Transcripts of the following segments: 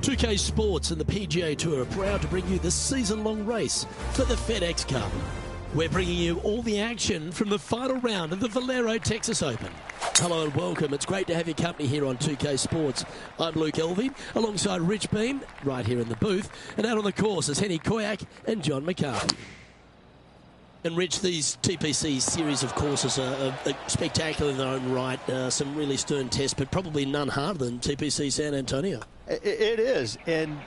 2K Sports and the PGA Tour are proud to bring you the season-long race for the FedEx Cup. We're bringing you all the action from the final round of the Valero Texas Open. Hello and welcome. It's great to have your company here on 2K Sports. I'm Luke Elvey, alongside Rich Beam, right here in the booth. And out on the course is Henny Koyak and John McCarthy. And Rich, these TPC series of courses are spectacular in their own right. Some really stern tests, but probably none harder than TPC San Antonio. It is, and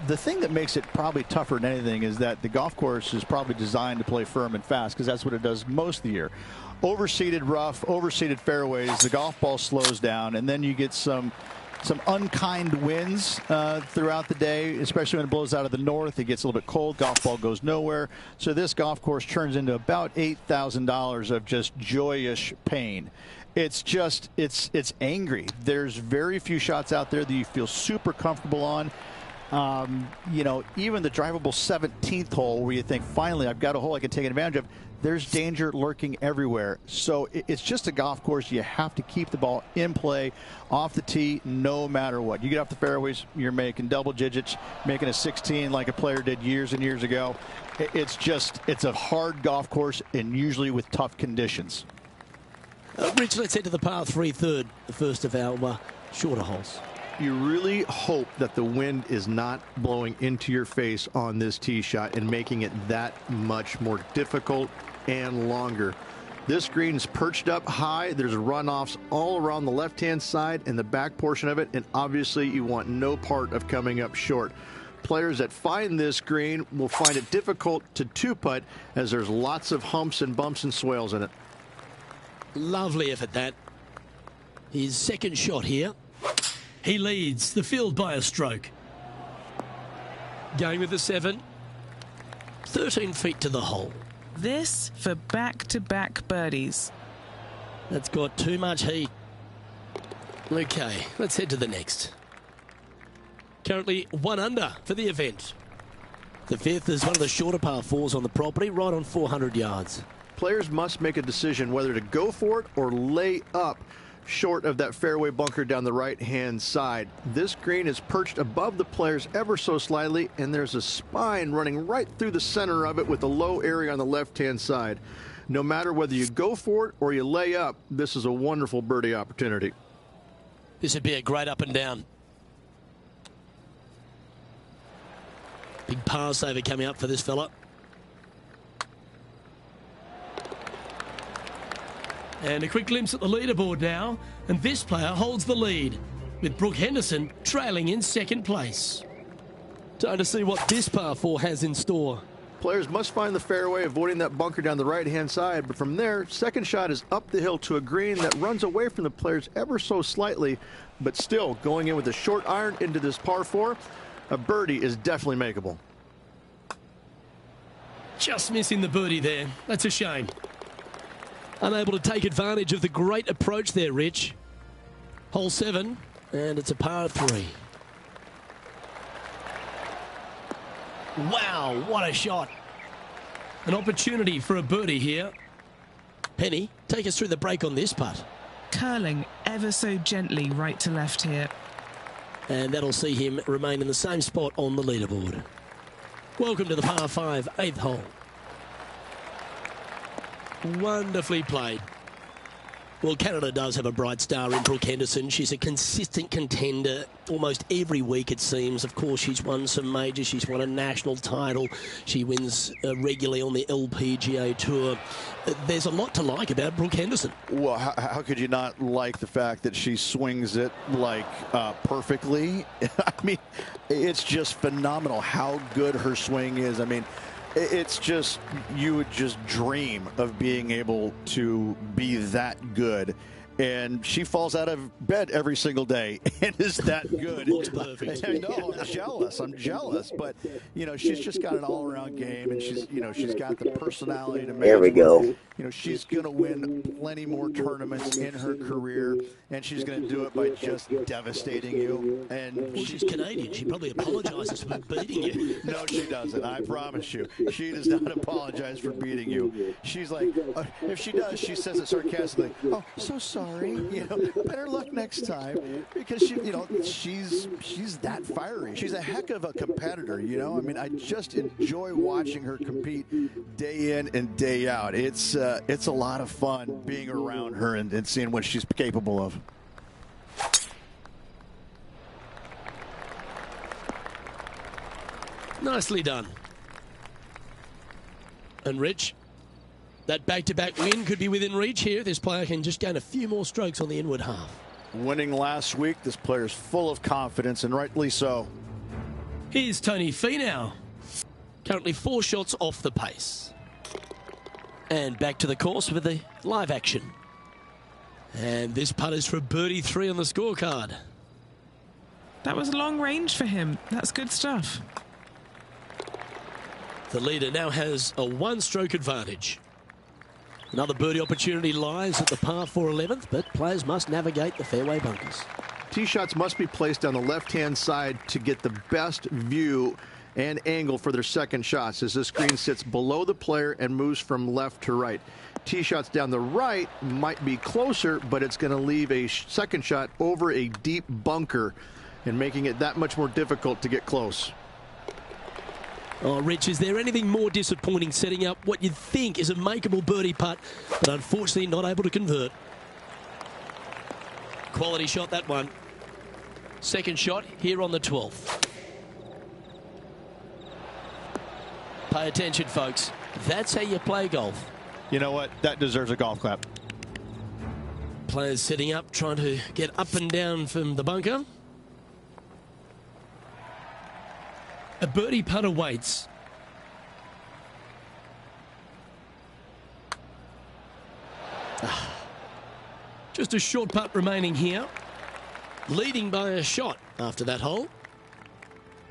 the thing that makes it probably tougher than anything is that the golf course is probably designed to play firm and fast, because that's what it does most of the year. Overseeded rough, overseeded fairways, the golf ball slows down, and then you get some unkind winds throughout the day, especially when it blows out of the north. It gets a little bit cold, golf ball goes nowhere. So this golf course turns into about $8,000 of just joyous pain. It's just, it's angry. There's very few shots out there that you feel super comfortable on. You know, even the drivable 17th hole where you think, finally, I've got a hole I can take advantage of, there's danger lurking everywhere. So it's just a golf course. You have to keep the ball in play off the tee no matter what. You get off the fairways, you're making double digits, making a 16 like a player did years and years ago. It's a hard golf course, and usually with tough conditions. Rich, let's head to the par 3 third, the first of our shorter holes. You really hope that the wind is not blowing into your face on this tee shot and making it that much more difficult and longer. This green is perched up high. There's runoffs all around the left-hand side and the back portion of it, and obviously you want no part of coming up short. Players that find this green will find it difficult to two-putt, as there's lots of humps and bumps and swales in it. Lovely effort, that. His second shot here. He leads the field by a stroke. Going with the 7. 13 feet to the hole. This for back-to-back birdies. That's got too much heat. Okay, let's head to the next. Currently 1 under for the event. The 5th is one of the shorter par 4s on the property, right on 400 yards. Players must make a decision whether to go for it or lay up short of that fairway bunker down the right-hand side. This green is perched above the players ever so slightly, and there's a spine running right through the center of it with a low area on the left-hand side. No matter whether you go for it or you lay up, this is a wonderful birdie opportunity. This would be a great up and down. Big par saver coming up for this fella. And a quick glimpse at the leaderboard now, and this player holds the lead, with Brooke Henderson trailing in second place. Time to see what this par 4 has in store. Players must find the fairway, avoiding that bunker down the right-hand side, but from there, second shot is up the hill to a green that runs away from the players ever so slightly, but still going in with a short iron into this par 4. A birdie is definitely makeable. Just missing the birdie there. That's a shame. Unable to take advantage of the great approach there, Rich. Hole 7, and it's a par 3. Wow, what a shot. An opportunity for a birdie here. Penny, take us through the break on this putt. Curling ever so gently right to left here. And that'll see him remain in the same spot on the leaderboard. Welcome to the par 5, 8th hole. Wonderfully played. Well, Canada does have a bright star in Brooke Henderson. She's a consistent contender almost every week, it seems. Of course, she's won some majors. She's won a national title. She wins regularly on the LPGA Tour. There's a lot to like about Brooke Henderson. Well, how could you not like the fact that she swings it like perfectly? I mean, it's just phenomenal how good her swing is. I mean, it's just, you would just dream of being able to be that good. And she falls out of bed every single day and is that good. Looks perfect. I know, I'm jealous. But, you know, she's just got an all-around game, and she's got the personality to make There we go. You know, she's going to win plenty more tournaments in her career, and she's going to do it by just devastating you. And Well, she's Canadian. She probably apologises for beating you. no, she doesn't. I promise you. She does not apologize for beating you. She's like, if she does, she says it sarcastically. Oh, so sorry. sorry. You know, better luck next time, because she's that fiery. She's a heck of a competitor. You know, I mean, I just enjoy watching her compete day in and day out. It's a lot of fun being around her and seeing what she's capable of. Nicely done. And Rich, that back-to-back win could be within reach here. This player can just gain a few more strokes on the inward half. Winning last week, this player's full of confidence, and rightly so. Here's Tony Finau. Currently 4 shots off the pace. And back to the course with the live action. And this putt is for birdie 3 on the scorecard. That was long range for him. That's good stuff. The leader now has a 1-stroke advantage. Another birdie opportunity lies at the par 4 11th, but players must navigate the fairway bunkers. Tee shots must be placed on the left-hand side to get the best view and angle for their second shots, as this green sits below the player and moves from left to right. Tee shots down the right might be closer, but it's going to leave a second shot over a deep bunker and making it that much more difficult to get close. Oh, Rich, is there anything more disappointing setting up what you'd think is a makeable birdie putt, but unfortunately not able to convert? Quality shot, that one. Second shot here on the 12th. Pay attention, folks. That's how you play golf. You know what? That deserves a golf clap. Players setting up, trying to get up and down from the bunker. A birdie putt awaits. Just a short putt remaining here. Leading by a shot after that hole.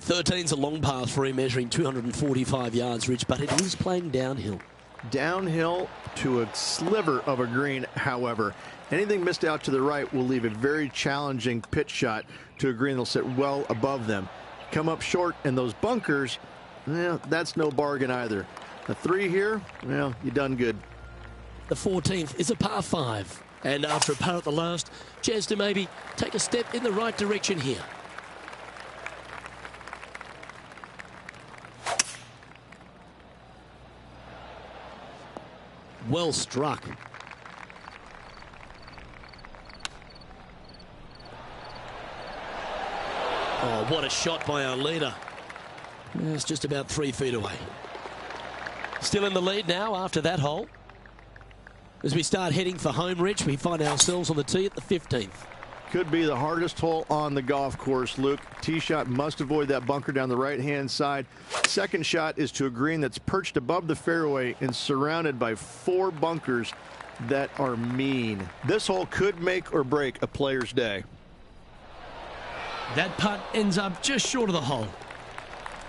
13's a long par 3, measuring 245 yards, Rich, but it is playing downhill. Downhill to a sliver of a green, however. Anything missed out to the right will leave a very challenging pitch shot to a green that'll sit well above them. Come up short in those bunkers, well, that's no bargain either. A 3 here, well, you done good. The 14th is a par 5. And after a par at the last, chance to maybe take a step in the right direction here. Well struck. Oh, what a shot by our leader. It's just about 3 feet away. Still in the lead now after that hole. As we start heading for home, Rich, we find ourselves on the tee at the 15th. Could be the hardest hole on the golf course, Luke. Tee shot must avoid that bunker down the right-hand side. Second shot is to a green that's perched above the fairway and surrounded by 4 bunkers that are mean. This hole could make or break a player's day. That putt ends up just short of the hole.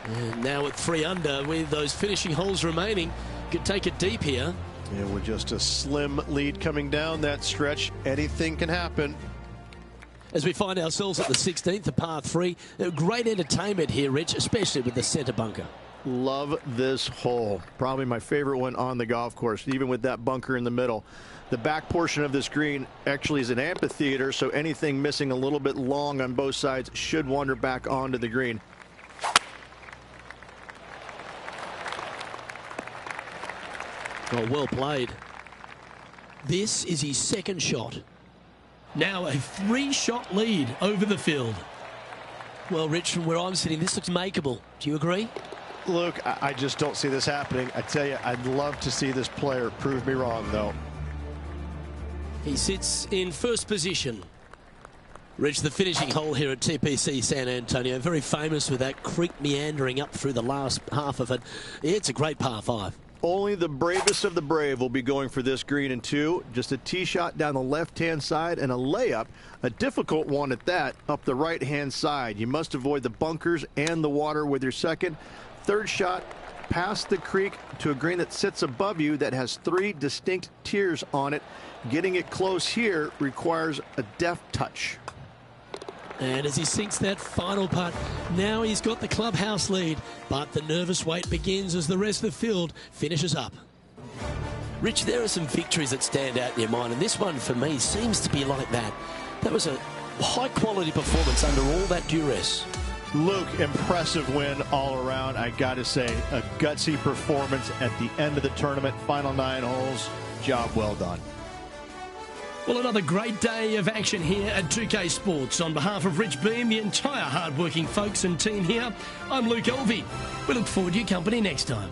And now at 3 under, with those finishing holes remaining, could take it deep here. Yeah, with just a slim lead coming down that stretch, anything can happen. As we find ourselves at the 16th, the par 3. Great entertainment here, Rich, especially with the center bunker. Love this hole. Probably my favorite one on the golf course, even with that bunker in the middle. The back portion of this green actually is an amphitheater, so anything missing a little bit long on both sides should wander back onto the green. Oh, well played. This is his second shot. Now a 3-shot lead over the field. Well, Rich, from where I'm sitting, this looks makeable. Do you agree? Look, I just don't see this happening. I tell you, I'd love to see this player prove me wrong, though. He sits in first position. Rich, the finishing hole here at TPC San Antonio, very famous with that creek meandering up through the last half of it. It's a great par 5. Only the bravest of the brave will be going for this green in 2. Just a tee shot down the left-hand side and a layup, a difficult one at that, up the right-hand side. You must avoid the bunkers and the water with your second. Third shot past the creek to a green that sits above you that has 3 distinct tiers on it. Getting it close here requires a deft touch. And as he sinks that final putt, now he's got the clubhouse lead. But the nervous wait begins as the rest of the field finishes up. Rich, there are some victories that stand out in your mind, and this one for me seems to be like that. That was a high-quality performance under all that duress. Luke, impressive win all around. I got to say, a gutsy performance at the end of the tournament. Final 9 holes. Job well done. Well, another great day of action here at 2K Sports. On behalf of Rich Beam, the entire hard-working folks and team here, I'm Luke Elvey. We look forward to your company next time.